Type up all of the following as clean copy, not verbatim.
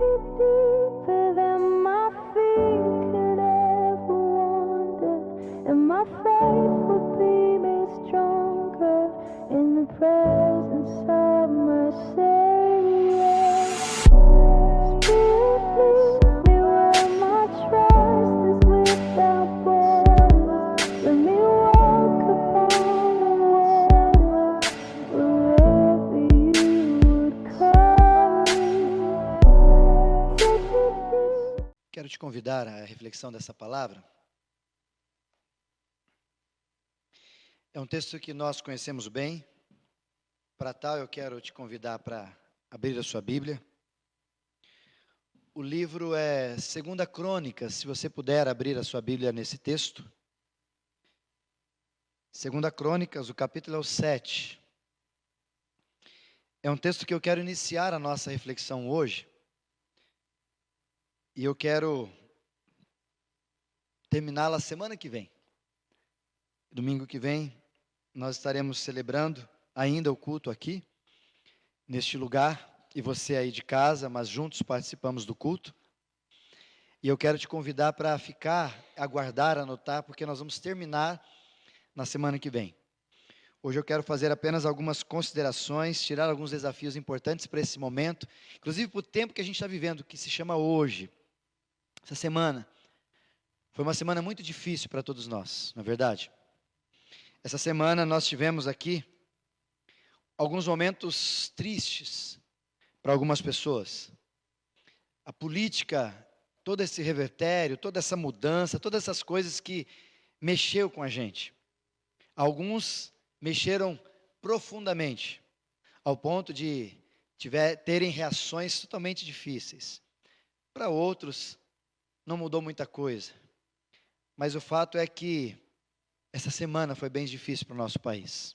be deeper than my feet could ever wander, and my faith will be made stronger in the presence of my Savior. Spirit, lead me where my trust is without borders. Let me walk upon the water wherever you would call me. Take me deep. Quero te convidar à reflexão dessa palavra. É um texto que nós conhecemos bem. Para tal, eu quero te convidar para abrir a sua Bíblia. O livro é 2 Crônicas, se você puder abrir a sua Bíblia nesse texto. 2 Crônicas, o capítulo é o 7. É um texto que eu quero iniciar a nossa reflexão hoje. E eu quero terminá-la semana que vem. Domingo que vem, nós estaremos celebrando ainda o culto aqui, neste lugar, e você aí de casa, mas juntos participamos do culto. E eu quero te convidar para ficar, aguardar, anotar, porque nós vamos terminar na semana que vem. Hoje eu quero fazer apenas algumas considerações, tirar alguns desafios importantes para esse momento, inclusive para o tempo que a gente está vivendo, que se chama hoje. Essa semana foi uma semana muito difícil para todos nós, não é verdade? Essa semana nós tivemos aqui alguns momentos tristes para algumas pessoas. A política, todo esse revertério, toda essa mudança, todas essas coisas que mexeu com a gente. Alguns mexeram profundamente, ao ponto de terem reações totalmente difíceis. Para outros, não mudou muita coisa. Mas o fato é que essa semana foi bem difícil para o nosso país.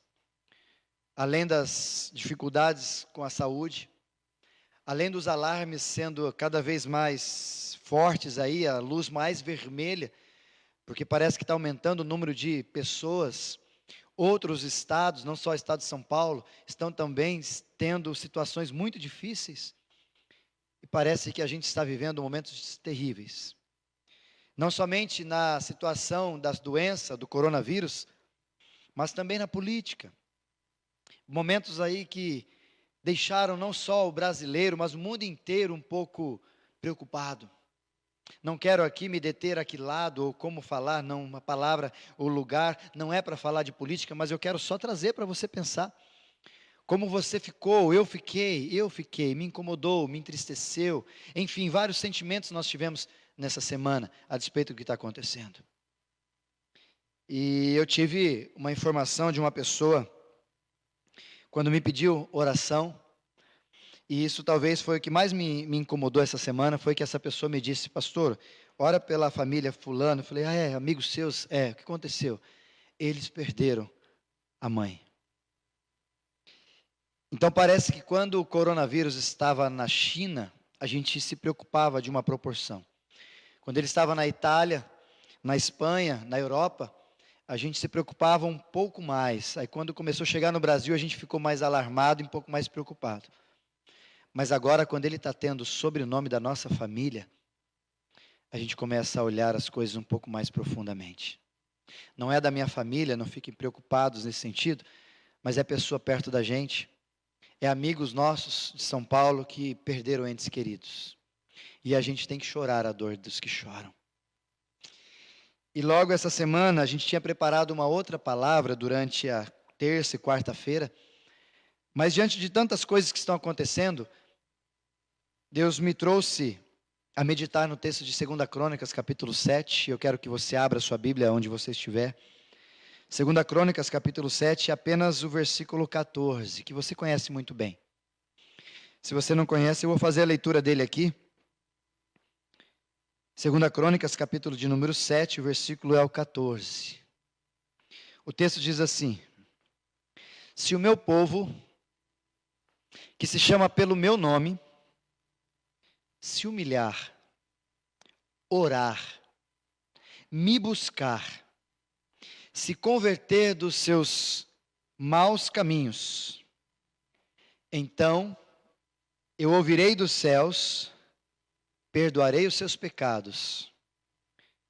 Além das dificuldades com a saúde, além dos alarmes sendo cada vez mais fortes aí, a luz mais vermelha, porque parece que está aumentando o número de pessoas. Outros estados, não só o estado de São Paulo, estão também tendo situações muito difíceis. E parece que a gente está vivendo momentos terríveis. Não somente na situação das doenças, do coronavírus, mas também na política. Momentos aí que deixaram não só o brasileiro, mas o mundo inteiro um pouco preocupado. Não quero aqui me deter a que lado ou como falar, não, uma palavra ou lugar, não é para falar de política, mas eu quero só trazer para você pensar. Como você ficou, eu fiquei, me incomodou, me entristeceu, enfim, vários sentimentos nós tivemos nessa semana, a despeito do que está acontecendo. E eu tive uma informação de uma pessoa, quando me pediu oração, e isso talvez foi o que mais me incomodou essa semana, foi que essa pessoa me disse: pastor, ora pela família fulano. Eu falei: amigos seus, o que aconteceu? Eles perderam a mãe. Então parece que quando o coronavírus estava na China, a gente se preocupava de uma proporção. Quando ele estava na Itália, na Espanha, na Europa, a gente se preocupava um pouco mais. Aí quando começou a chegar no Brasil, a gente ficou mais alarmado e um pouco mais preocupado. Mas agora, quando ele está tendo o sobrenome da nossa família, a gente começa a olhar as coisas um pouco mais profundamente. Não é da minha família, não fiquem preocupados nesse sentido, mas é pessoa perto da gente, é amigos nossos de São Paulo que perderam entes queridos. E a gente tem que chorar a dor dos que choram. E logo essa semana, a gente tinha preparado uma outra palavra durante a terça e quarta-feira, mas diante de tantas coisas que estão acontecendo, Deus me trouxe a meditar no texto de 2 Crônicas, capítulo 7, eu quero que você abra a sua Bíblia onde você estiver. 2 Crônicas, capítulo 7, apenas o versículo 14, que você conhece muito bem. Se você não conhece, eu vou fazer a leitura dele aqui. 2 Crônicas, capítulo de número 7, o versículo é o 14. O texto diz assim: se o meu povo, que se chama pelo meu nome, se humilhar, orar, me buscar, se converter dos seus maus caminhos, então eu ouvirei dos céus, perdoarei os seus pecados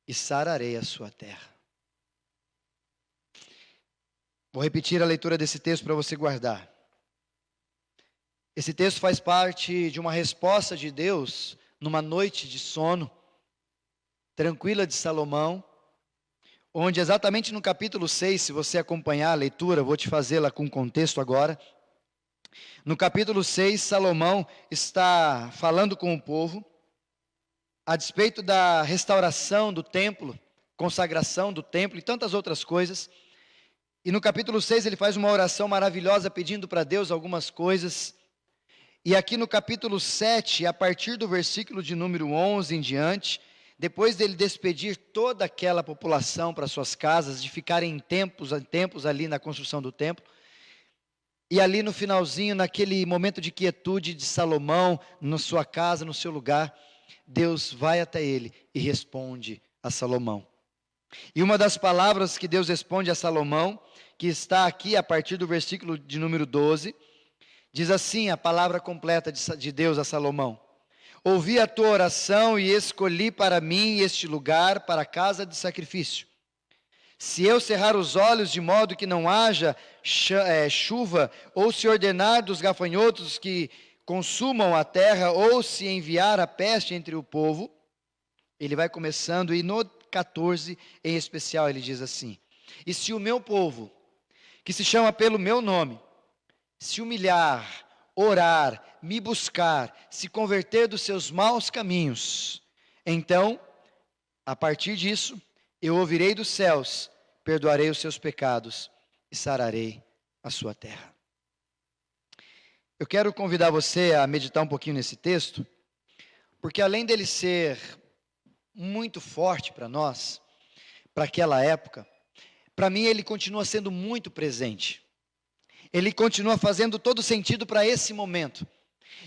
e sararei a sua terra. Vou repetir a leitura desse texto para você guardar. Esse texto faz parte de uma resposta de Deus numa noite de sono tranquila de Salomão, onde exatamente no capítulo 6, se você acompanhar a leitura, vou te fazê-la com contexto agora. No capítulo 6, Salomão está falando com o povo a despeito da restauração do templo, consagração do templo e tantas outras coisas. E no capítulo 6 ele faz uma oração maravilhosa pedindo para Deus algumas coisas. E aqui no capítulo 7, a partir do versículo de número 11 em diante, depois dele despedir toda aquela população para suas casas, de ficarem em tempos ali na construção do templo, e ali no finalzinho, naquele momento de quietude de Salomão, na sua casa, no seu lugar, Deus vai até ele e responde a Salomão. E uma das palavras que Deus responde a Salomão, que está aqui a partir do versículo de número 12, diz assim a palavra completa de Deus a Salomão: ouvi a tua oração e escolhi para mim este lugar para a casa de sacrifício. Se eu cerrar os olhos de modo que não haja chuva, ou se ordenar dos gafanhotos que consumam a terra, ou se enviar a peste entre o povo, ele vai começando, e no 14 em especial ele diz assim: e se o meu povo, que se chama pelo meu nome, se humilhar, orar, me buscar, se converter dos seus maus caminhos, então, a partir disso, eu ouvirei dos céus, perdoarei os seus pecados e sararei a sua terra. Eu quero convidar você a meditar um pouquinho nesse texto, porque além dele ser muito forte para nós, para aquela época, para mim ele continua sendo muito presente. Ele continua fazendo todo sentido para esse momento.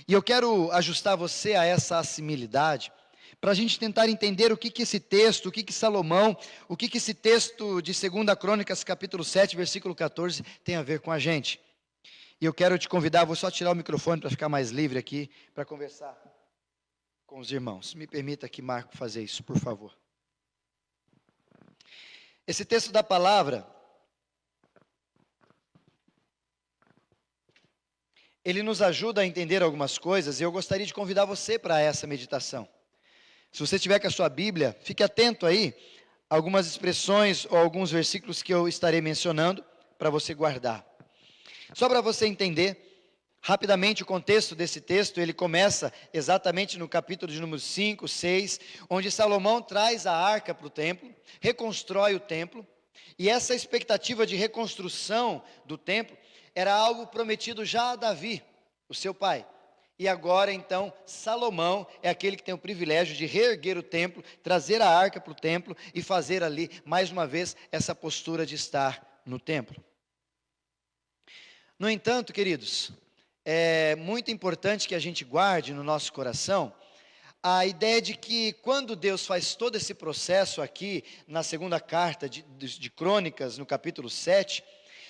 E eu quero ajustar você a essa assimilidade, para a gente tentar entender o que esse texto, o que Salomão, o que esse texto de 2 Crônicas, capítulo 7, versículo 14, tem a ver com a gente. E eu quero te convidar, vou só tirar o microfone para ficar mais livre aqui, para conversar com os irmãos. Me permita aqui, Marco, fazer isso, por favor. Esse texto da palavra, ele nos ajuda a entender algumas coisas, e eu gostaria de convidar você para essa meditação. Se você tiver com a sua Bíblia, fique atento aí, algumas expressões ou alguns versículos que eu estarei mencionando, para você guardar. Só para você entender, rapidamente o contexto desse texto, ele começa exatamente no capítulo de número 5, 6, onde Salomão traz a arca para o templo, reconstrói o templo, e essa expectativa de reconstrução do templo era algo prometido já a Davi, o seu pai. E agora então Salomão é aquele que tem o privilégio de reerguer o templo, trazer a arca para o templo e fazer ali mais uma vez essa postura de estar no templo. No entanto, queridos, é muito importante que a gente guarde no nosso coração a ideia de que quando Deus faz todo esse processo aqui na segunda carta de Crônicas, no capítulo 7,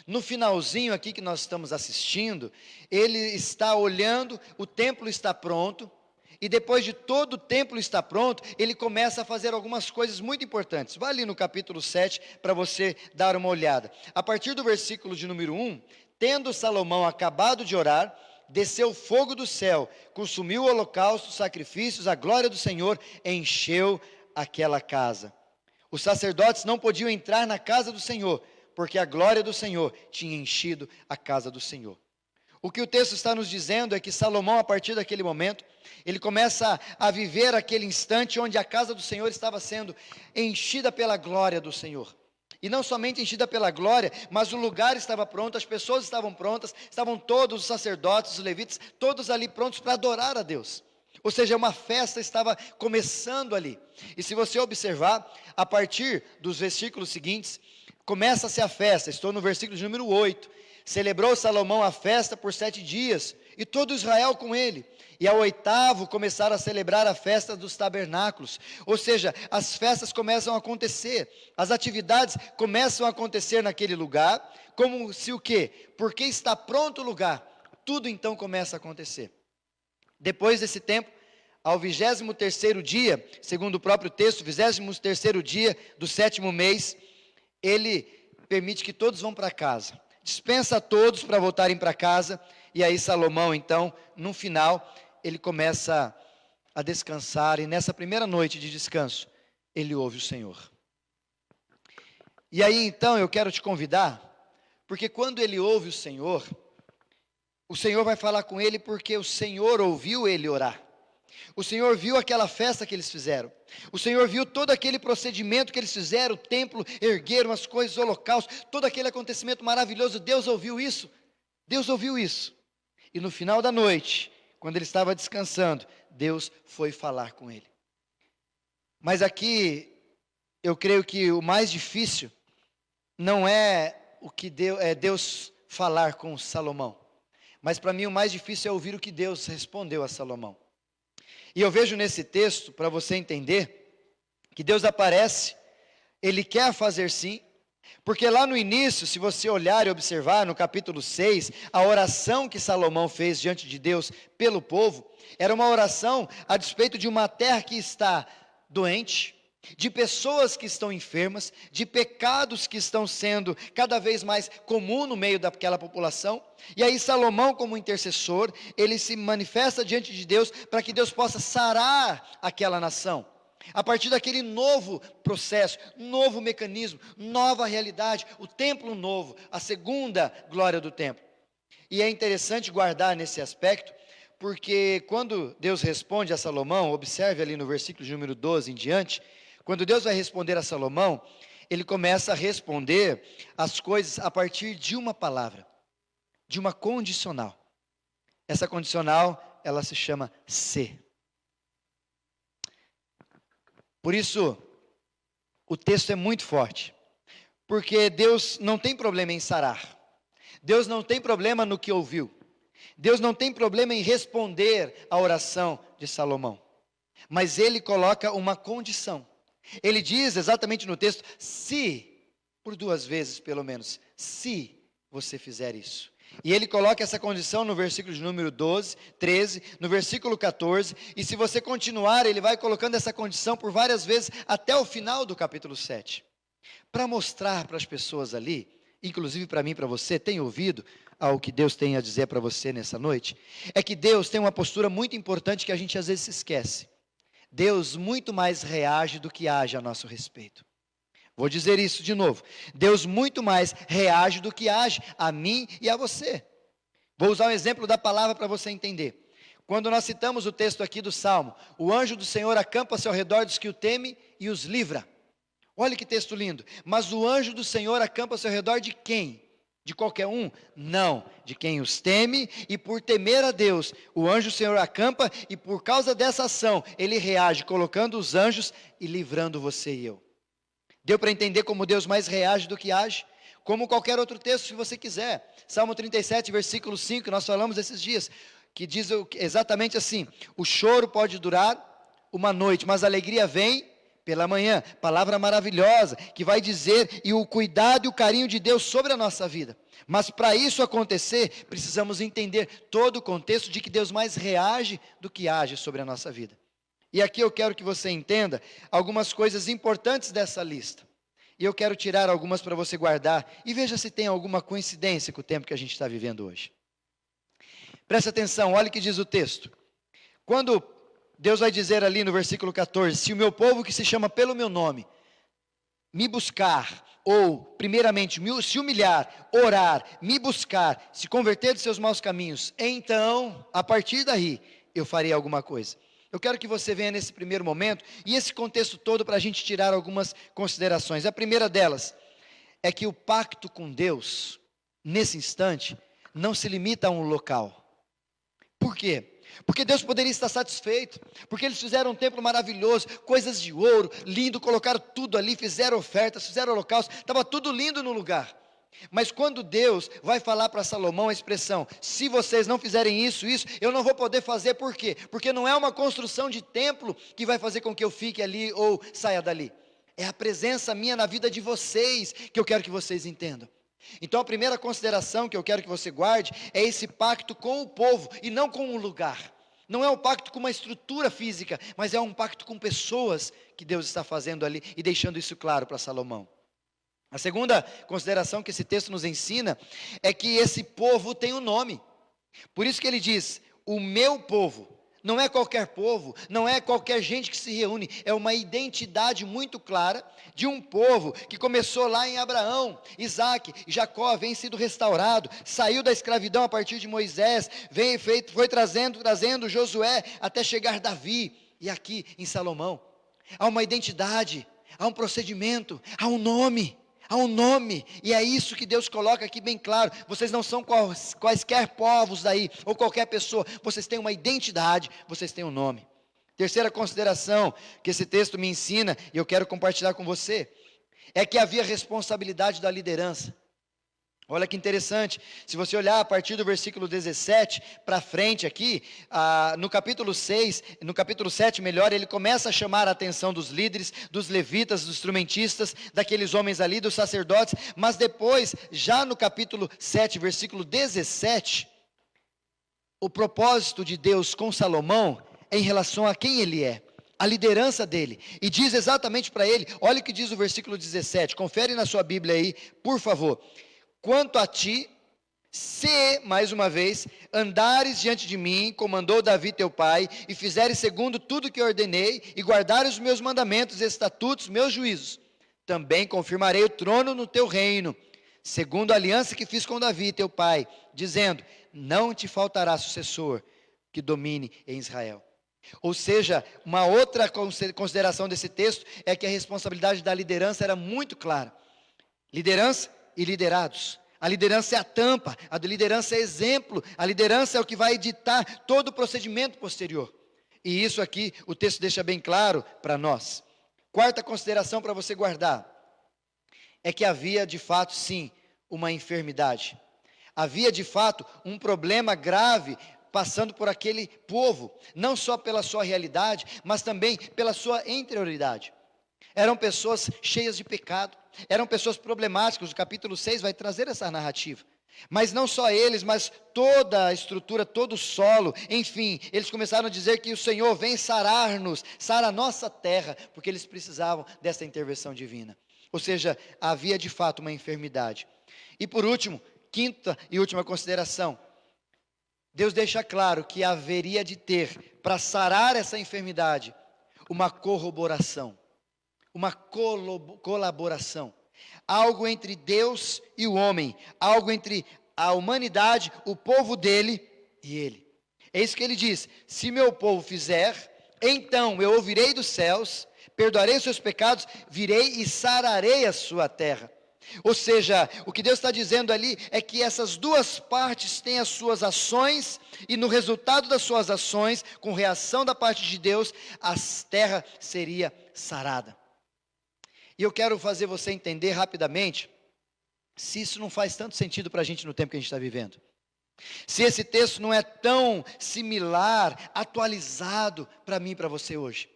no finalzinho aqui que nós estamos assistindo, ele está olhando, o templo está pronto, e depois de todo o templo estar pronto, ele começa a fazer algumas coisas muito importantes. Vá ali no capítulo 7 para você dar uma olhada. A partir do versículo de número 1, tendo Salomão acabado de orar, desceu fogo do céu, consumiu o holocausto, os sacrifícios, a glória do Senhor encheu aquela casa. Os sacerdotes não podiam entrar na casa do Senhor, porque a glória do Senhor tinha enchido a casa do Senhor. O que o texto está nos dizendo é que Salomão, a partir daquele momento, ele começa a viver aquele instante onde a casa do Senhor estava sendo enchida pela glória do Senhor. E não somente enchida pela glória, mas o lugar estava pronto, as pessoas estavam prontas, estavam todos os sacerdotes, os levitas, todos ali prontos para adorar a Deus. Ou seja, uma festa estava começando ali. E se você observar, a partir dos versículos seguintes, começa-se a festa. Estou no versículo de número 8. Celebrou Salomão a festa por 7 dias, e todo Israel com ele. E ao 8º começaram a celebrar a festa dos tabernáculos. Ou seja, as festas começam a acontecer, as atividades começam a acontecer naquele lugar, como se o quê? Porque está pronto o lugar, tudo então começa a acontecer. Depois desse tempo, ao 23º dia, segundo o próprio texto, 23º dia do 7º mês, ele permite que todos vão para casa. Dispensa a todos para voltarem para casa, e aí Salomão, então, no final, ele começa a descansar, e nessa primeira noite de descanso, ele ouve o Senhor. E aí, então, eu quero te convidar, porque quando ele ouve o Senhor vai falar com ele, porque o Senhor ouviu ele orar. O Senhor viu aquela festa que eles fizeram. O Senhor viu todo aquele procedimento que eles fizeram, o templo, ergueram as coisas, o holocausto, todo aquele acontecimento maravilhoso. Deus ouviu isso. Deus ouviu isso. E no final da noite, quando ele estava descansando, Deus foi falar com ele. Mas aqui, eu creio que o mais difícil não é Deus falar com Salomão. Mas para mim o mais difícil é ouvir o que Deus respondeu a Salomão. E eu vejo nesse texto, para você entender, que Deus aparece, Ele quer fazer sim, porque lá no início, se você olhar e observar no capítulo 6, a oração que Salomão fez diante de Deus pelo povo, era uma oração a despeito de uma terra que está doente, de pessoas que estão enfermas, de pecados que estão sendo cada vez mais comum no meio daquela população. E aí Salomão, como intercessor, ele se manifesta diante de Deus para que Deus possa sarar aquela nação. A partir daquele novo processo, novo mecanismo, nova realidade, o templo novo, a segunda glória do templo. E é interessante guardar nesse aspecto, porque quando Deus responde a Salomão, observe ali no versículo de número 12 em diante, quando Deus vai responder a Salomão, ele começa a responder as coisas a partir de uma palavra, de uma condicional. Essa condicional, ela se chama se. Por isso, o texto é muito forte, porque Deus não tem problema em sarar, Deus não tem problema no que ouviu, Deus não tem problema em responder a oração de Salomão, mas Ele coloca uma condição. Ele diz exatamente no texto, se, por 2 vezes pelo menos, se você fizer isso. E ele coloca essa condição no versículo de número 12, 13, no versículo 14, e se você continuar, ele vai colocando essa condição por várias vezes até o final do capítulo 7. Para mostrar para as pessoas ali, inclusive para mim e para você, tem ouvido ao que Deus tem a dizer para você nessa noite? É que Deus tem uma postura muito importante que a gente às vezes se esquece. Deus muito mais reage do que age a nosso respeito. Vou dizer isso de novo. Deus muito mais reage do que age a mim e a você. Vou usar um exemplo da palavra para você entender. Quando nós citamos o texto aqui do Salmo, o anjo do Senhor acampa-se ao redor dos que o temem e os livra. Olha que texto lindo. Mas o anjo do Senhor acampa-se ao redor de quem? De qualquer um? Não, de quem os teme, e por temer a Deus, o anjo do Senhor acampa, e por causa dessa ação, ele reage, colocando os anjos e livrando você e eu. Deu para entender como Deus mais reage do que age? Como qualquer outro texto, se você quiser. Salmo 37, versículo 5, nós falamos esses dias, que diz exatamente assim: o choro pode durar uma noite, mas a alegria vem pela manhã. Palavra maravilhosa, que vai dizer, e o cuidado e o carinho de Deus sobre a nossa vida. Mas para isso acontecer, precisamos entender todo o contexto de que Deus mais reage do que age sobre a nossa vida. E aqui eu quero que você entenda algumas coisas importantes dessa lista. E eu quero tirar algumas para você guardar, e veja se tem alguma coincidência com o tempo que a gente está vivendo hoje. Presta atenção, olha o que diz o texto. Quando Deus vai dizer ali no versículo 14, se o meu povo que se chama pelo meu nome, me buscar, ou primeiramente se humilhar, orar, me buscar, se converter de seus maus caminhos, então, a partir daí, eu farei alguma coisa. Eu quero que você venha nesse primeiro momento, e esse contexto todo para a gente tirar algumas considerações. A primeira delas, é que o pacto com Deus, nesse instante, não se limita a um local. Por quê? Porque Deus poderia estar satisfeito, porque eles fizeram um templo maravilhoso, coisas de ouro, lindo, colocaram tudo ali, fizeram ofertas, fizeram holocausto, estava tudo lindo no lugar. Mas quando Deus vai falar para Salomão a expressão, se vocês não fizerem isso, eu não vou poder fazer, por quê? Porque não é uma construção de templo que vai fazer com que eu fique ali ou saia dali. É a presença minha na vida de vocês que eu quero que vocês entendam. Então a primeira consideração que eu quero que você guarde é esse pacto com o povo e não com um lugar. Não é um pacto com uma estrutura física, mas é um pacto com pessoas que Deus está fazendo ali e deixando isso claro para Salomão. A segunda consideração que esse texto nos ensina é que esse povo tem um nome. Por isso que ele diz, o meu povo. Não é qualquer povo, não é qualquer gente que se reúne, é uma identidade muito clara de um povo que começou lá em Abraão, Isaac, Jacó, vem sido restaurado, saiu da escravidão a partir de Moisés, foi trazendo Josué até chegar Davi, e aqui em Salomão. Há uma identidade, há um procedimento, há um nome, e é isso que Deus coloca aqui bem claro. Vocês não são quaisquer povos daí, ou qualquer pessoa, vocês têm uma identidade, vocês têm um nome. Terceira consideração que esse texto me ensina, e eu quero compartilhar com você, é que havia responsabilidade da liderança. Olha que interessante, se você olhar a partir do versículo 17 para frente aqui, no capítulo 6, no capítulo 7 melhor, ele começa a chamar a atenção dos líderes, dos levitas, dos instrumentistas, daqueles homens ali, dos sacerdotes, mas depois, já no capítulo 7, versículo 17, o propósito de Deus com Salomão é em relação a quem ele é, a liderança dele, e diz exatamente para ele, olha o que diz o versículo 17, confere na sua Bíblia aí, por favor. Quanto a ti, se, mais uma vez, andares diante de mim, como andou Davi teu pai, e fizeres segundo tudo que ordenei, e guardares os meus mandamentos, estatutos, meus juízos, também confirmarei o trono no teu reino, segundo a aliança que fiz com Davi teu pai, dizendo, não te faltará sucessor que domine em Israel. Ou seja, uma outra consideração desse texto, é que a responsabilidade da liderança era muito clara. Liderança e liderados. A liderança é a tampa, a liderança é exemplo, a liderança é o que vai ditar todo o procedimento posterior. E isso aqui o texto deixa bem claro para nós. Quarta consideração para você guardar, é que havia de fato sim uma enfermidade. Havia de fato um problema grave passando por aquele povo, não só pela sua realidade, mas também pela sua interioridade. Eram pessoas cheias de pecado, eram pessoas problemáticas, o capítulo 6 vai trazer essa narrativa. Mas não só eles, mas toda a estrutura, todo o solo, enfim, eles começaram a dizer que o Senhor vem sarar-nos, sarar a nossa terra, porque eles precisavam dessa intervenção divina. Ou seja, havia de fato uma enfermidade. E por último, quinta e última consideração, Deus deixa claro que haveria de ter, para sarar essa enfermidade, uma corroboração. Uma colaboração, algo entre Deus e o homem, algo entre a humanidade, o povo dele e ele. É isso que ele diz, se meu povo fizer, então eu ouvirei dos céus, perdoarei os seus pecados, virei e sararei a sua terra. Ou seja, o que Deus está dizendo ali é que essas duas partes têm as suas ações, e no resultado das suas ações, com reação da parte de Deus, a terra seria sarada. E eu quero fazer você entender rapidamente, se isso não faz tanto sentido para a gente no tempo que a gente está vivendo. Se esse texto não é tão similar, atualizado para mim e para você hoje.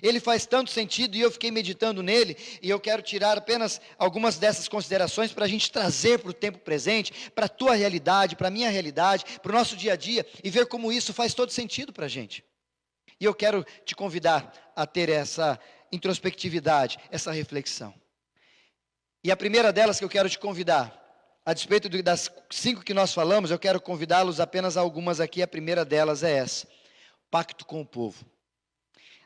Ele faz tanto sentido e eu fiquei meditando nele, e eu quero tirar apenas algumas dessas considerações para a gente trazer para o tempo presente, para a tua realidade, para a minha realidade, para o nosso dia a dia, e ver como isso faz todo sentido para a gente. E eu quero te convidar a ter essa introspectividade, essa reflexão. E a primeira delas que eu quero te convidar, a despeito das 5 que nós falamos, eu quero convidá-los apenas a algumas aqui. A primeira delas é essa: pacto com o povo.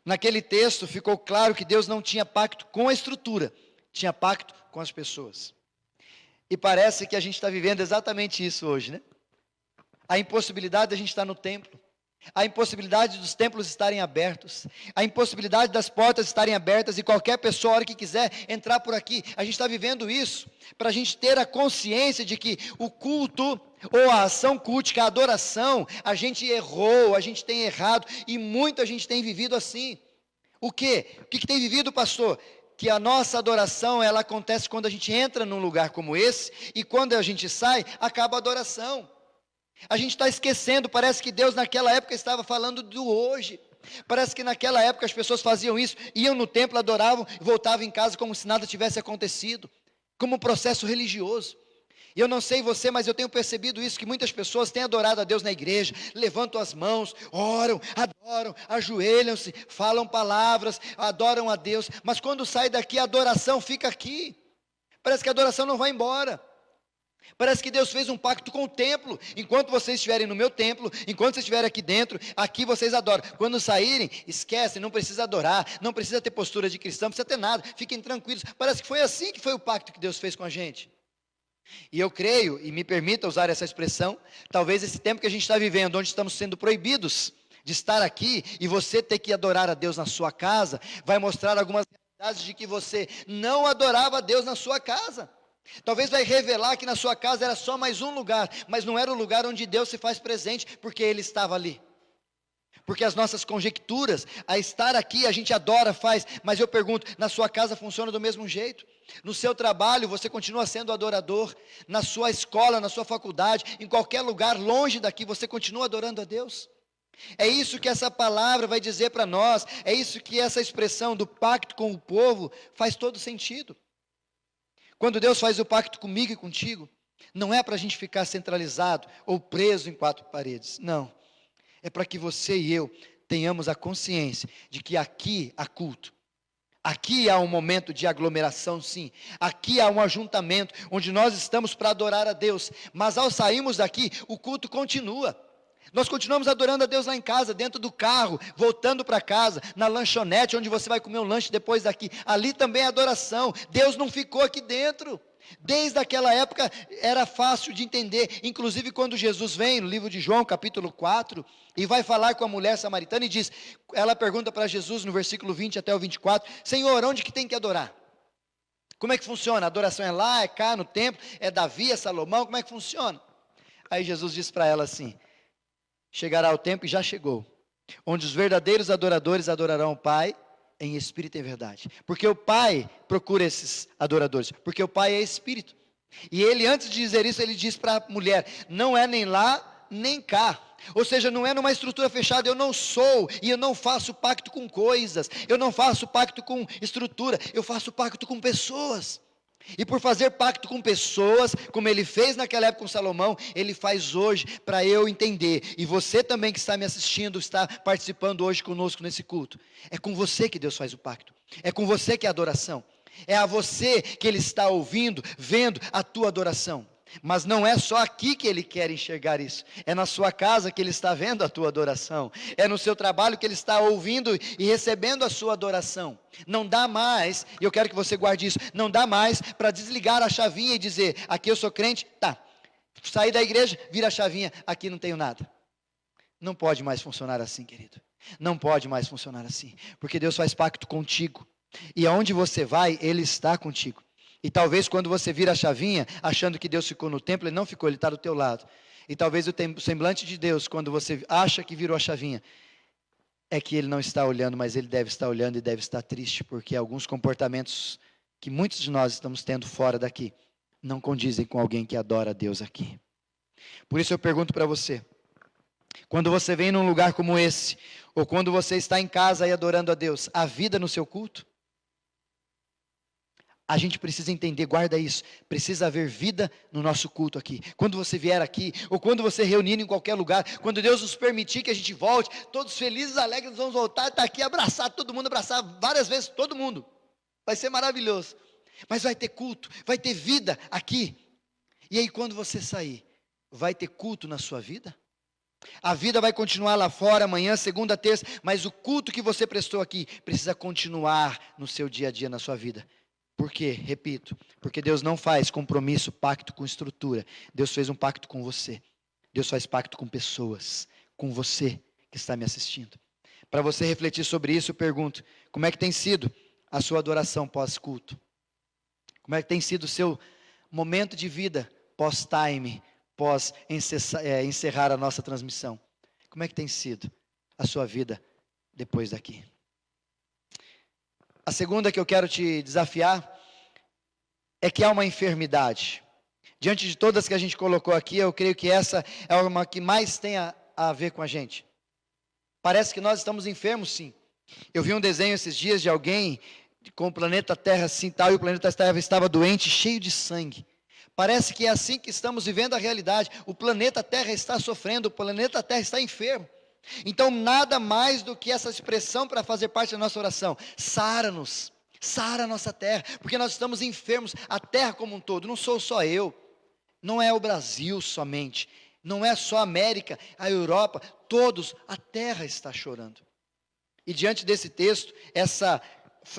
Naquele texto ficou claro que Deus não tinha pacto com a estrutura, tinha pacto com as pessoas. E parece que a gente está vivendo exatamente isso hoje, né? A impossibilidade de a gente estar no templo, a impossibilidade dos templos estarem abertos, a impossibilidade das portas estarem abertas e qualquer pessoa, a hora que quiser, entrar por aqui. A gente está vivendo isso para a gente ter a consciência de que o culto, ou a ação cultica, a adoração, a gente errou, a gente tem errado, e muita gente tem vivido assim. O quê? O que tem vivido, pastor? Que a nossa adoração, ela acontece quando a gente entra num lugar como esse, e quando a gente sai, acaba a adoração. A gente está esquecendo, parece que Deus naquela época estava falando do hoje. Parece que naquela época as pessoas faziam isso, iam no templo, adoravam e voltavam em casa como se nada tivesse acontecido, como um processo religioso. E eu não sei você, mas eu tenho percebido isso, que muitas pessoas têm adorado a Deus na igreja, levantam as mãos, oram, adoram, ajoelham-se, falam palavras, adoram a Deus, mas quando sai daqui a adoração fica aqui, parece que a adoração não vai embora. Parece que Deus fez um pacto com o templo. Enquanto vocês estiverem no meu templo, enquanto vocês estiverem aqui dentro, aqui vocês adoram. Quando saírem, esquecem, não precisa adorar, não precisa ter postura de cristão, não precisa ter nada, fiquem tranquilos. Parece que foi assim que foi o pacto que Deus fez com a gente. E eu creio, e me permita usar essa expressão, talvez esse tempo que a gente está vivendo, onde estamos sendo proibidos de estar aqui, e você ter que adorar a Deus na sua casa, vai mostrar algumas realidades de que você não adorava a Deus na sua casa. Talvez vai revelar que na sua casa era só mais um lugar, mas não era o lugar onde Deus se faz presente, porque Ele estava ali. Porque as nossas conjecturas, a estar aqui, a gente adora, faz, mas eu pergunto, na sua casa funciona do mesmo jeito? No seu trabalho você continua sendo adorador? Na sua escola, na sua faculdade, em qualquer lugar longe daqui, você continua adorando a Deus? É isso que essa palavra vai dizer para nós, é isso que essa expressão do pacto com o povo faz todo sentido. Quando Deus faz o pacto comigo e contigo, não é para a gente ficar centralizado ou preso em quatro paredes, não. É para que você e eu tenhamos a consciência de que aqui há culto. Aqui há um momento de aglomeração, sim. Aqui há um ajuntamento onde nós estamos para adorar a Deus. Mas ao sairmos daqui, o culto continua. Nós continuamos adorando a Deus lá em casa, dentro do carro, voltando para casa, na lanchonete, onde você vai comer um lanche depois daqui. Ali também é adoração. Deus não ficou aqui dentro. Desde aquela época era fácil de entender. Inclusive quando Jesus vem no livro de João, capítulo 4, e vai falar com a mulher samaritana e diz, ela pergunta para Jesus no versículo 20 até o 24, Senhor, onde que tem que adorar? Como é que funciona? A adoração é lá, é cá no templo, é Davi, é Salomão, como é que funciona? Aí Jesus diz para ela assim, chegará o tempo, e já chegou, onde os verdadeiros adoradores adorarão o Pai em espírito e em verdade. Porque o Pai procura esses adoradores, porque o Pai é espírito. E ele, antes de dizer isso, ele diz para a mulher, não é nem lá, nem cá. Ou seja, não é numa estrutura fechada, eu não sou, e eu não faço pacto com coisas, eu não faço pacto com estrutura, eu faço pacto com pessoas. E por fazer pacto com pessoas, como ele fez naquela época com Salomão, ele faz hoje para eu entender, e você também que está me assistindo, está participando hoje conosco nesse culto, é com você que Deus faz o pacto, é com você que é a adoração, é a você que Ele está ouvindo, vendo a tua adoração. Mas não é só aqui que Ele quer enxergar isso, é na sua casa que Ele está vendo a tua adoração, é no seu trabalho que Ele está ouvindo e recebendo a sua adoração. Não dá mais, e eu quero que você guarde isso, não dá mais para desligar a chavinha e dizer, aqui eu sou crente, tá, sair da igreja, vira a chavinha, aqui não tenho nada. Não pode mais funcionar assim, querido, não pode mais funcionar assim, porque Deus faz pacto contigo, e aonde você vai, Ele está contigo. E talvez quando você vira a chavinha, achando que Deus ficou no templo, Ele não ficou, Ele está do teu lado. E talvez o semblante de Deus, quando você acha que virou a chavinha, é que Ele não está olhando, mas Ele deve estar olhando e deve estar triste, porque alguns comportamentos que muitos de nós estamos tendo fora daqui, não condizem com alguém que adora a Deus aqui. Por isso eu pergunto para você, quando você vem num lugar como esse, ou quando você está em casa e adorando a Deus, há vida no seu culto? A gente precisa entender, guarda isso, precisa haver vida no nosso culto aqui. Quando você vier aqui, ou quando você reunir em qualquer lugar, quando Deus nos permitir que a gente volte, todos felizes, alegres, vamos voltar, estar aqui, abraçar todo mundo, abraçar várias vezes todo mundo. Vai ser maravilhoso. Mas vai ter culto, vai ter vida aqui. E aí quando você sair, vai ter culto na sua vida? A vida vai continuar lá fora, amanhã, segunda, terça, mas o culto que você prestou aqui, precisa continuar no seu dia a dia, na sua vida. Por quê? Repito, porque Deus não faz compromisso, pacto com estrutura. Deus fez um pacto com você. Deus faz pacto com pessoas, com você que está me assistindo. Para você refletir sobre isso, eu pergunto, como é que tem sido a sua adoração pós-culto? Como é que tem sido o seu momento de vida pós-time, pós-encerrar a nossa transmissão? Como é que tem sido a sua vida depois daqui? A segunda que eu quero te desafiar é que há uma enfermidade. Diante de todas que a gente colocou aqui, eu creio que essa é uma que mais tem a ver com a gente. Parece que nós estamos enfermos, sim. Eu vi um desenho esses dias de alguém com o planeta Terra assim tal, e o planeta Terra estava doente, cheio de sangue. Parece que é assim que estamos vivendo a realidade. O planeta Terra está sofrendo, o planeta Terra está enfermo. Então, nada mais do que essa expressão para fazer parte da nossa oração: sara-nos, sara a nossa terra, porque nós estamos enfermos, a terra como um todo. Não sou só eu, não é o Brasil somente, não é só a América, a Europa, todos, a terra está chorando. E diante desse texto,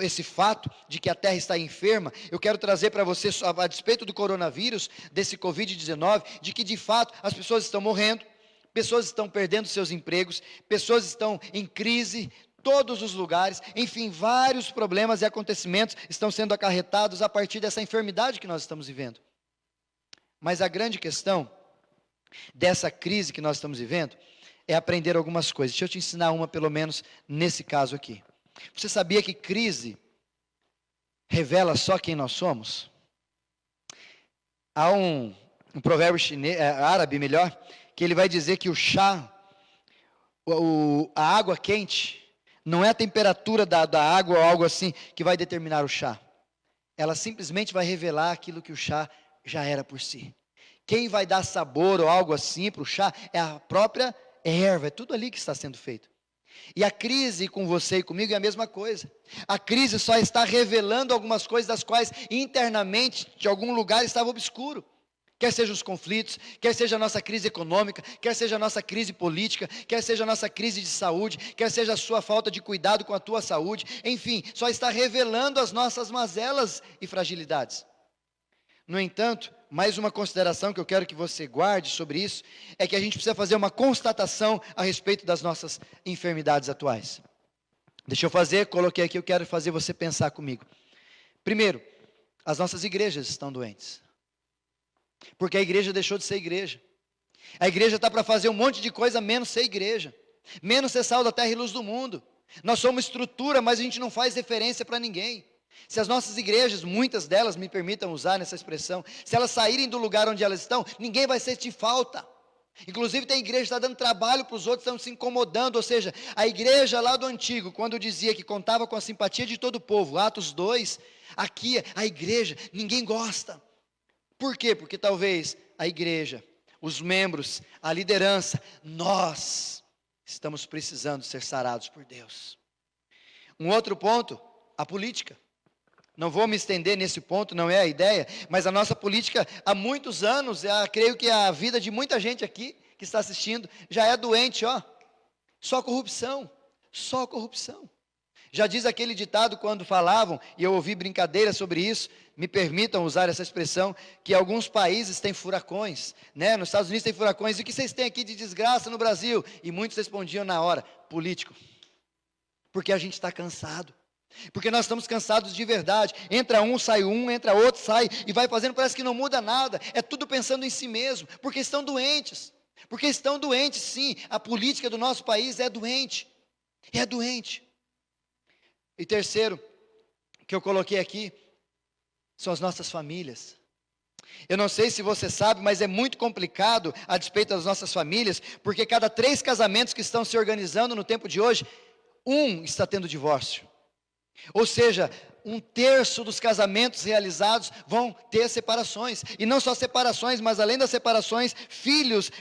esse fato de que a terra está enferma, eu quero trazer para você, a despeito do coronavírus, desse Covid-19, de que de fato as pessoas estão morrendo, pessoas estão perdendo seus empregos, pessoas estão em crise, todos os lugares, enfim, vários problemas e acontecimentos estão sendo acarretados a partir dessa enfermidade que nós estamos vivendo. Mas a grande questão dessa crise que nós estamos vivendo é aprender algumas coisas. Deixa eu te ensinar uma, pelo menos, nesse caso aqui. Você sabia que crise revela só quem nós somos? Há um provérbio árabe, melhor, que ele vai dizer que o chá, a água quente, não é a temperatura da água ou algo assim que vai determinar o chá. Ela simplesmente vai revelar aquilo que o chá já era por si. Quem vai dar sabor ou algo assim para o chá é a própria erva, é tudo ali que está sendo feito. E a crise com você e comigo é a mesma coisa. A crise só está revelando algumas coisas das quais internamente, de algum lugar, estava obscuro. Quer sejam os conflitos, quer seja a nossa crise econômica, quer seja a nossa crise política, quer seja a nossa crise de saúde, quer seja a sua falta de cuidado com a tua saúde, enfim, só está revelando as nossas mazelas e fragilidades. No entanto, mais uma consideração que eu quero que você guarde sobre isso, é que a gente precisa fazer uma constatação a respeito das nossas enfermidades atuais. Deixa eu coloquei aqui, eu quero fazer você pensar comigo. Primeiro, as nossas igrejas estão doentes. Porque a igreja deixou de ser igreja. A igreja está para fazer um monte de coisa, menos ser igreja. Menos ser sal da terra e luz do mundo. Nós somos estrutura, mas a gente não faz referência para ninguém. Se as nossas igrejas, muitas delas, me permitam usar nessa expressão, se elas saírem do lugar onde elas estão, ninguém vai sentir falta. Inclusive tem igreja que está dando trabalho para os outros, estão se incomodando. Ou seja, a igreja lá do antigo, quando dizia que contava com a simpatia de todo o povo, Atos 2, aqui a igreja, ninguém gosta. Por quê? Porque talvez a igreja, os membros, a liderança, nós estamos precisando ser sarados por Deus. Um outro ponto, a política. Não vou me estender nesse ponto, não é a ideia, mas a nossa política há muitos anos, creio que a vida de muita gente aqui que está assistindo já é doente, só corrupção, só corrupção. Já diz aquele ditado quando falavam, e eu ouvi brincadeiras sobre isso, me permitam usar essa expressão, que alguns países têm furacões, né? Nos Estados Unidos tem furacões, e o que vocês têm aqui de desgraça no Brasil? E muitos respondiam na hora, político, porque a gente está cansado, porque nós estamos cansados de verdade, entra outro, sai, e vai fazendo, parece que não muda nada, é tudo pensando em si mesmo, porque estão doentes sim, a política do nosso país é doente. E terceiro, que eu coloquei aqui, são as nossas famílias. Eu não sei se você sabe, mas é muito complicado a despeito das nossas famílias, porque cada 3 casamentos que estão se organizando no tempo de hoje, 1 está tendo divórcio. Ou seja, 1/3 dos casamentos realizados vão ter separações, e não só separações, mas além das separações, filhos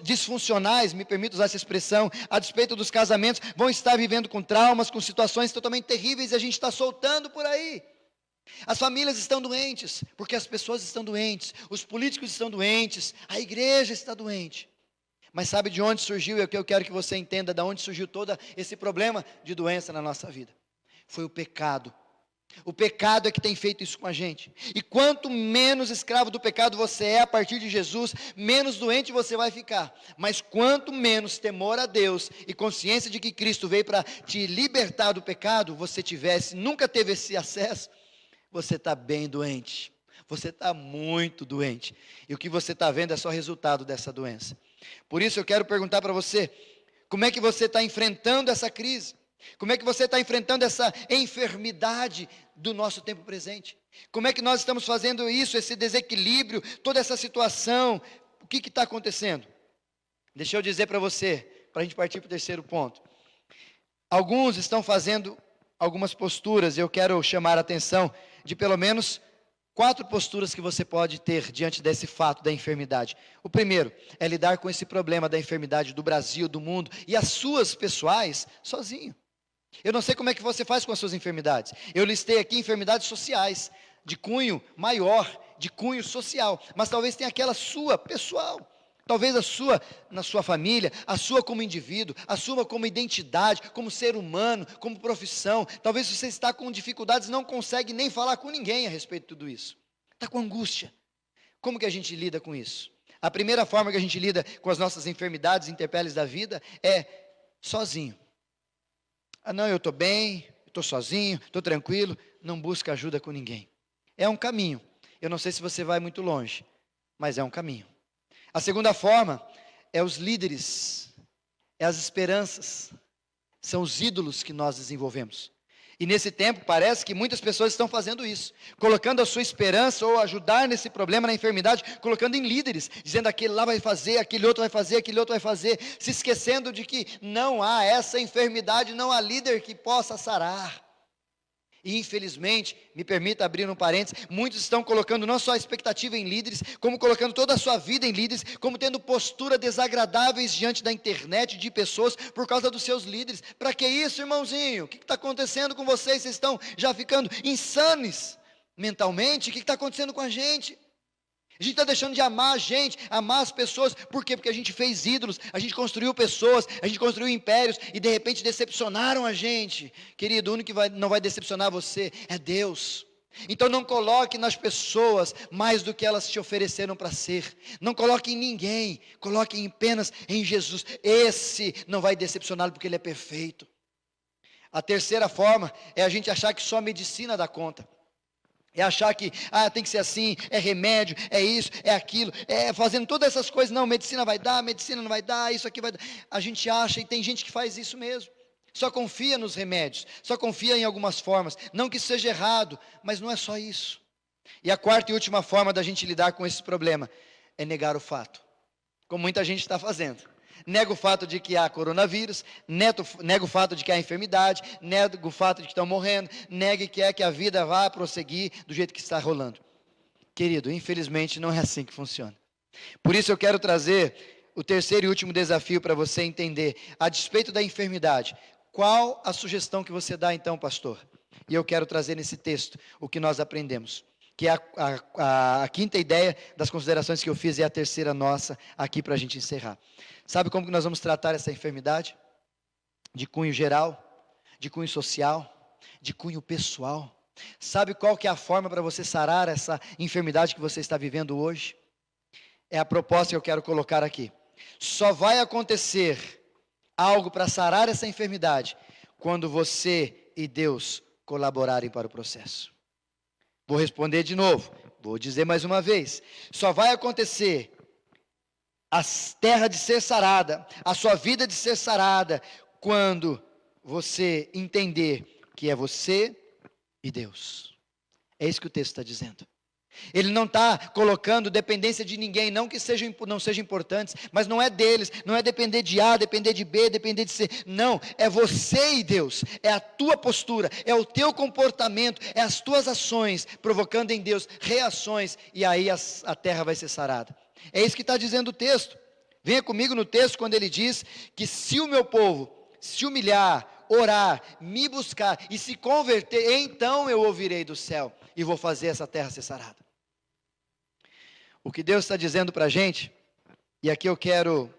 disfuncionais, me permito usar essa expressão, a despeito dos casamentos, vão estar vivendo com traumas, com situações totalmente terríveis, e a gente está soltando por aí. As famílias estão doentes, porque as pessoas estão doentes, os políticos estão doentes, a igreja está doente. Mas sabe de onde surgiu, e é o que eu quero que você entenda, de onde surgiu todo esse problema de doença na nossa vida? Foi o pecado. O pecado é que tem feito isso com a gente. E quanto menos escravo do pecado você é a partir de Jesus, menos doente você vai ficar. Mas quanto menos temor a Deus e consciência de que Cristo veio para te libertar do pecado você tivesse, nunca teve esse acesso, você está bem doente. Você está muito doente. E o que você está vendo é só resultado dessa doença. Por isso eu quero perguntar para você, como é que você está enfrentando essa crise? Como é que você está enfrentando essa enfermidade do nosso tempo presente? Como é que nós estamos fazendo isso, esse desequilíbrio, toda essa situação? O que está acontecendo? Deixa eu dizer para você, para a gente partir para o terceiro ponto. Alguns estão fazendo algumas posturas, eu quero chamar a atenção de pelo menos 4 posturas que você pode ter diante desse fato da enfermidade. O primeiro é lidar com esse problema da enfermidade do Brasil, do mundo e as suas pessoais sozinho. Eu não sei como é que você faz com as suas enfermidades. Eu listei aqui enfermidades sociais, de cunho maior, de cunho social, mas talvez tenha aquela sua pessoal. Talvez a sua, na sua família, a sua como indivíduo, a sua como identidade, como ser humano, como profissão. Talvez você está com dificuldades e não consegue nem falar com ninguém a respeito de tudo isso. Está com angústia. Como que a gente lida com isso? A primeira forma que a gente lida com as nossas enfermidades, interpeles da vida, é sozinho. Ah não, eu estou bem, estou sozinho, estou tranquilo, não busca ajuda com ninguém. É um caminho. Eu não sei se você vai muito longe, mas é um caminho. A segunda forma é os líderes, é as esperanças, são os ídolos que nós desenvolvemos. E nesse tempo parece que muitas pessoas estão fazendo isso, colocando a sua esperança ou ajudar nesse problema, na enfermidade, colocando em líderes, dizendo aquele lá vai fazer, aquele outro vai fazer, aquele outro vai fazer, se esquecendo de que não há essa enfermidade, não há líder que possa sarar. E infelizmente, me permita abrir um parênteses, muitos estão colocando não só a expectativa em líderes, como colocando toda a sua vida em líderes, como tendo postura desagradáveis diante da internet de pessoas por causa dos seus líderes. Para que isso, irmãozinho? O que está acontecendo com vocês? Vocês estão já ficando insanos mentalmente? O que está acontecendo com a gente? A gente está deixando de amar a gente, amar as pessoas. Por quê? Porque a gente fez ídolos, a gente construiu pessoas, a gente construiu impérios e de repente decepcionaram a gente. Querido, o único que não vai decepcionar você é Deus. Então não coloque nas pessoas mais do que elas te ofereceram para ser. Não coloque em ninguém, coloque apenas em Jesus. Esse não vai decepcioná-lo porque Ele é perfeito. A terceira forma é a gente achar que só a medicina dá conta. É achar que, tem que ser assim, é remédio, é isso, é aquilo, é fazendo todas essas coisas, não, medicina vai dar, medicina não vai dar, isso aqui vai dar. A gente acha, e tem gente que faz isso mesmo, só confia nos remédios, só confia em algumas formas, não que isso seja errado, mas não é só isso. E a quarta e última forma da gente lidar com esse problema, é negar o fato, como muita gente está fazendo. Nega o fato de que há coronavírus, nega o fato de que há enfermidade, nega o fato de que estão morrendo, nega que a vida vá prosseguir do jeito que está rolando. Querido, infelizmente não é assim que funciona. Por isso eu quero trazer o terceiro e último desafio para você entender, a despeito da enfermidade, qual a sugestão que você dá então, pastor? E eu quero trazer nesse texto o que nós aprendemos, que é a quinta ideia das considerações que eu fiz e a terceira nossa aqui para a gente encerrar. Sabe como que nós vamos tratar essa enfermidade? De cunho geral, de cunho social, de cunho pessoal. Sabe qual que é a forma para você sarar essa enfermidade que você está vivendo hoje? É a proposta que eu quero colocar aqui. Só vai acontecer algo para sarar essa enfermidade quando você e Deus colaborarem para o processo. Vou responder de novo, vou dizer mais uma vez. Só vai acontecer a terra de ser sarada, a sua vida de ser sarada, quando você entender que é você e Deus. É isso que o texto está dizendo. Ele não está colocando dependência de ninguém, não que não sejam importantes, mas não é deles, não é depender de A, depender de B, depender de C, não, é você e Deus, é a tua postura, é o teu comportamento, é as tuas ações, provocando em Deus reações, e aí a terra vai ser sarada. É isso que está dizendo o texto. Venha comigo no texto quando ele diz que se o meu povo se humilhar, orar, me buscar e se converter, então eu ouvirei do céu e vou fazer essa terra ser sarada. O que Deus está dizendo para a gente, e aqui eu quero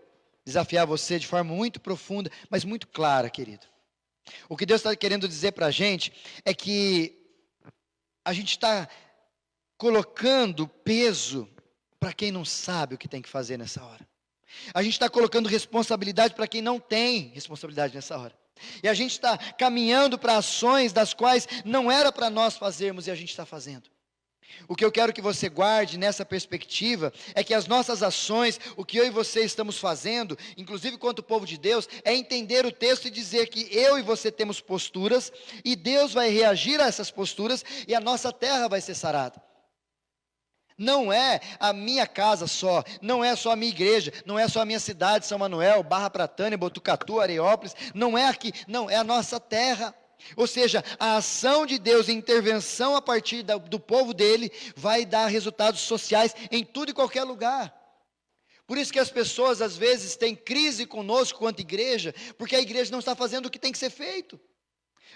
desafiar você de forma muito profunda, mas muito clara, querido. O que Deus está querendo dizer para a gente é que a gente está colocando peso para quem não sabe o que tem que fazer nessa hora. A gente está colocando responsabilidade para quem não tem responsabilidade nessa hora. E a gente está caminhando para ações das quais não era para nós fazermos e a gente está fazendo. O que eu quero que você guarde nessa perspectiva é que as nossas ações, o que eu e você estamos fazendo, inclusive quanto povo de Deus, é entender o texto e dizer que eu e você temos posturas e Deus vai reagir a essas posturas e a nossa terra vai ser sarada. Não é a minha casa só, não é só a minha igreja, não é só a minha cidade, São Manuel, Barra Pratânia, Botucatu, Areópolis, não é aqui, não, é a nossa terra. Ou seja, a ação de Deus, a intervenção a partir do povo dele, vai dar resultados sociais em tudo e qualquer lugar. Por isso que as pessoas às vezes têm crise conosco quanto igreja, porque a igreja não está fazendo o que tem que ser feito.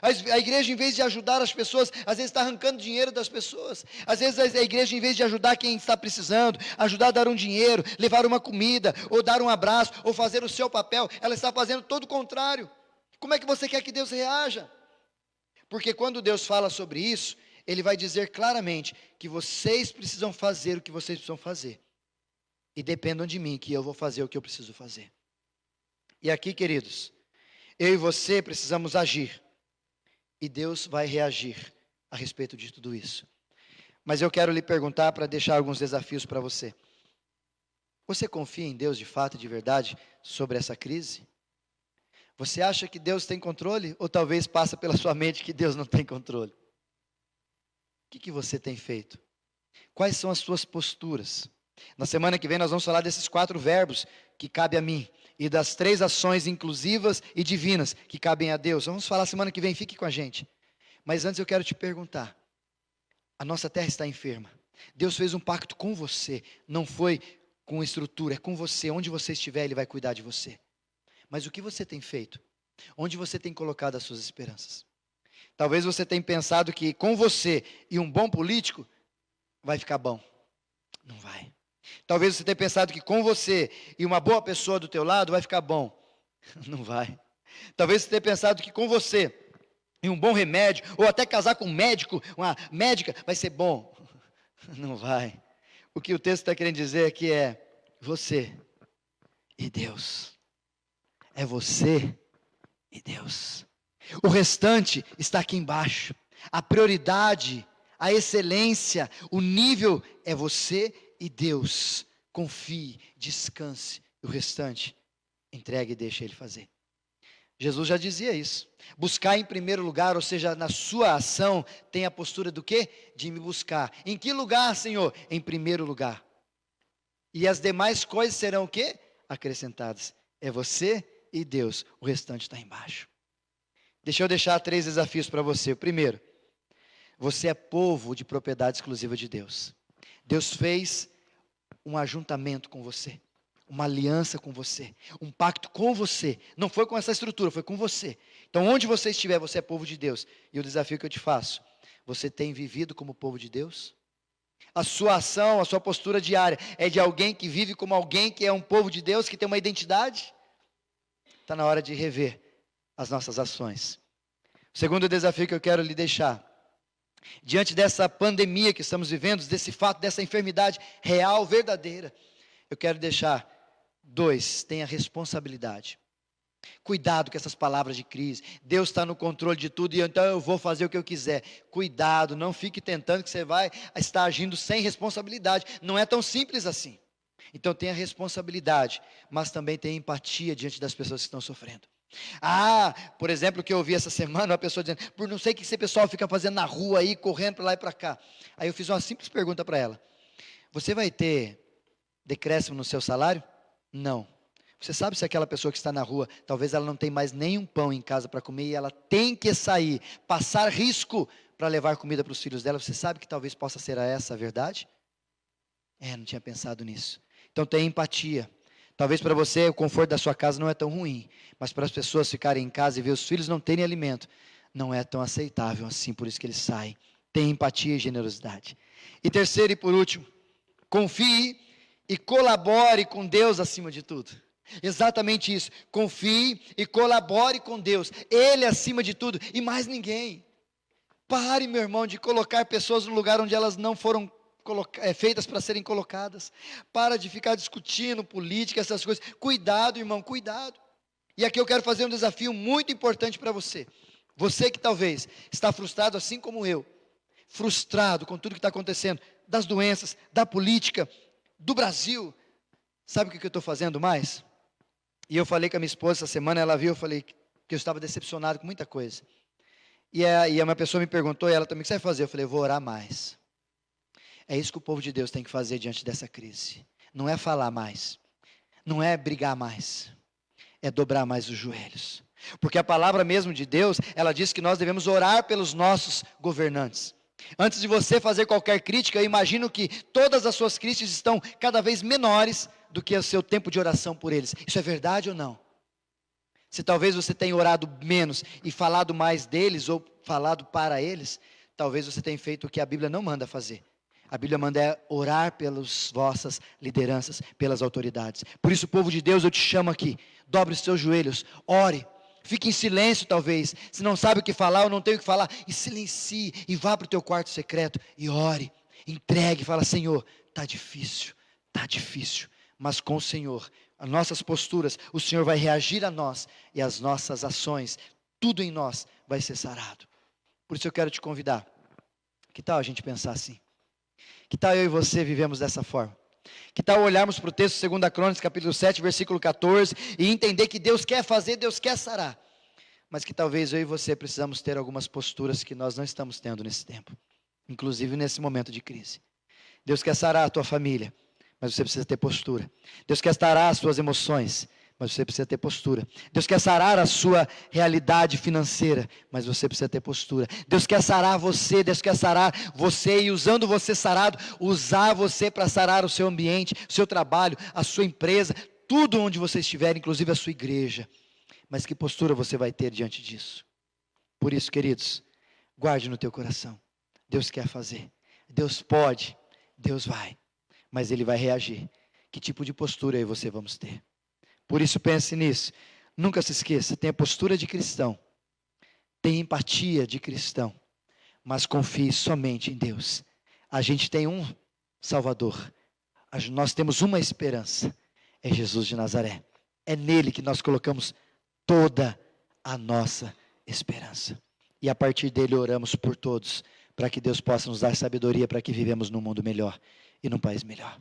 A igreja, em vez de ajudar as pessoas, às vezes está arrancando dinheiro das pessoas. Às vezes a igreja, em vez de ajudar quem está precisando, ajudar a dar um dinheiro, levar uma comida, ou dar um abraço, ou fazer o seu papel, ela está fazendo todo o contrário. Como é que você quer que Deus reaja? Porque quando Deus fala sobre isso, Ele vai dizer claramente que vocês precisam fazer o que vocês precisam fazer. E dependam de mim, que eu vou fazer o que eu preciso fazer. E aqui, queridos, eu e você precisamos agir. E Deus vai reagir a respeito de tudo isso. Mas eu quero lhe perguntar para deixar alguns desafios para você. Você confia em Deus de fato e de verdade sobre essa crise? Você acha que Deus tem controle? Ou talvez passa pela sua mente que Deus não tem controle? O que você tem feito? Quais são as suas posturas? Na semana que vem nós vamos falar desses 4 verbos que cabem a mim. E das 3 ações inclusivas e divinas que cabem a Deus. Vamos falar semana que vem, fique com a gente. Mas antes eu quero te perguntar. A nossa terra está enferma. Deus fez um pacto com você. Não foi com estrutura, é com você. Onde você estiver, Ele vai cuidar de você. Mas o que você tem feito? Onde você tem colocado as suas esperanças? Talvez você tenha pensado que com você e um bom político vai ficar bom. Não vai. Talvez você tenha pensado que com você e uma boa pessoa do teu lado vai ficar bom. Não vai. Talvez você tenha pensado que com você e um bom remédio, ou até casar com um médico, uma médica, vai ser bom. Não vai. O que o texto está querendo dizer aqui é você e Deus. É você e Deus. O restante está aqui embaixo. A prioridade, a excelência, o nível é você e Deus. Confie, descanse. O restante, entregue e deixe Ele fazer. Jesus já dizia isso. Buscar em primeiro lugar, ou seja, na sua ação, tem a postura do quê? De me buscar. Em que lugar, Senhor? Em primeiro lugar. E as demais coisas serão o quê? Acrescentadas. É você e Deus. O restante está embaixo. Deixa eu deixar 3 desafios para você. O primeiro, você é povo de propriedade exclusiva de Deus. Deus fez um ajuntamento com você, uma aliança com você, um pacto com você. Não foi com essa estrutura, foi com você. Então, onde você estiver, você é povo de Deus. E o desafio que eu te faço, você tem vivido como povo de Deus? A sua ação, a sua postura diária é de alguém que vive como alguém que é um povo de Deus, que tem uma identidade? Está na hora de rever as nossas ações. O segundo desafio que eu quero lhe deixar, diante dessa pandemia que estamos vivendo, desse fato, dessa enfermidade real, verdadeira, eu quero deixar 2, tenha responsabilidade. Cuidado com essas palavras de crise. Deus está no controle de tudo e então eu vou fazer o que eu quiser. Cuidado, não fique tentando que você vai estar agindo sem responsabilidade. Não é tão simples assim. Então tenha responsabilidade, mas também tenha empatia diante das pessoas que estão sofrendo. Por exemplo, o que eu ouvi essa semana, uma pessoa dizendo, por não sei o que esse pessoal fica fazendo na rua aí, correndo para lá e para cá. Aí eu fiz uma simples pergunta para ela. Você vai ter decréscimo no seu salário? Não. Você sabe se aquela pessoa que está na rua, talvez ela não tem mais nenhum pão em casa para comer e ela tem que sair, passar risco para levar comida para os filhos dela, você sabe que talvez possa ser essa a verdade? Não tinha pensado nisso. Então tenha empatia. Talvez para você o conforto da sua casa não é tão ruim, mas para as pessoas ficarem em casa e ver os filhos não terem alimento, não é tão aceitável assim, por isso que eles saem. Tenha empatia e generosidade. E terceiro e por último, confie e colabore com Deus acima de tudo. Exatamente isso. Confie e colabore com Deus. Ele acima de tudo e mais ninguém. Pare, meu irmão, de colocar pessoas no lugar onde elas não foram feitas para serem colocadas. Para de ficar discutindo política, essas coisas. Cuidado, irmão, cuidado. E aqui eu quero fazer um desafio muito importante para você. Você que talvez está frustrado assim como eu. Frustrado com tudo que está acontecendo. Das doenças, da política, do Brasil. Sabe o que eu estou fazendo mais? E eu falei com a minha esposa essa semana, ela viu, eu falei que eu estava decepcionado com muita coisa. E uma pessoa me perguntou, e ela também, o que você vai fazer? Eu falei, eu vou orar mais. É isso que o povo de Deus tem que fazer diante dessa crise. Não é falar mais, não é brigar mais, é dobrar mais os joelhos. Porque a palavra mesmo de Deus, ela diz que nós devemos orar pelos nossos governantes. Antes de você fazer qualquer crítica, eu imagino que todas as suas críticas estão cada vez menores do que o seu tempo de oração por eles. Isso é verdade ou não? Se talvez você tenha orado menos e falado mais deles ou falado para eles, talvez você tenha feito o que a Bíblia não manda fazer. A Bíblia manda orar pelas vossas lideranças, pelas autoridades. Por isso, povo de Deus, eu te chamo aqui. Dobre os seus joelhos, ore. Fique em silêncio talvez. Se não sabe o que falar ou não tem o que falar, e silencie e vá para o teu quarto secreto e ore. Entregue, fala: Senhor, está difícil, mas com o Senhor, as nossas posturas, o Senhor vai reagir a nós e as nossas ações, tudo em nós vai ser sarado. Por isso eu quero te convidar. Que tal a gente pensar assim? Que tal eu e você vivemos dessa forma? Que tal olharmos para o texto 2 Crônicas, capítulo 7, versículo 14, e entender que Deus quer fazer, Deus quer sarar. Mas que talvez eu e você precisamos ter algumas posturas que nós não estamos tendo nesse tempo. Inclusive nesse momento de crise. Deus quer sarar a tua família, mas você precisa ter postura. Deus quer sarar as suas emoções, mas você precisa ter postura. Deus quer sarar a sua realidade financeira, mas você precisa ter postura. Deus quer sarar você, Deus quer sarar você e usando você sarado, usar você para sarar o seu ambiente, o seu trabalho, a sua empresa, tudo onde você estiver, inclusive a sua igreja. Mas que postura você vai ter diante disso? Por isso, queridos, guarde no teu coração. Deus quer fazer, Deus pode, Deus vai, mas Ele vai reagir. Que tipo de postura eu e você vamos ter? Por isso pense nisso, nunca se esqueça, tenha postura de cristão, tenha empatia de cristão, mas confie somente em Deus. A gente tem um Salvador, nós temos uma esperança, é Jesus de Nazaré. É nele que nós colocamos toda a nossa esperança. E a partir dele oramos por todos, para que Deus possa nos dar sabedoria para que vivemos num mundo melhor e num país melhor.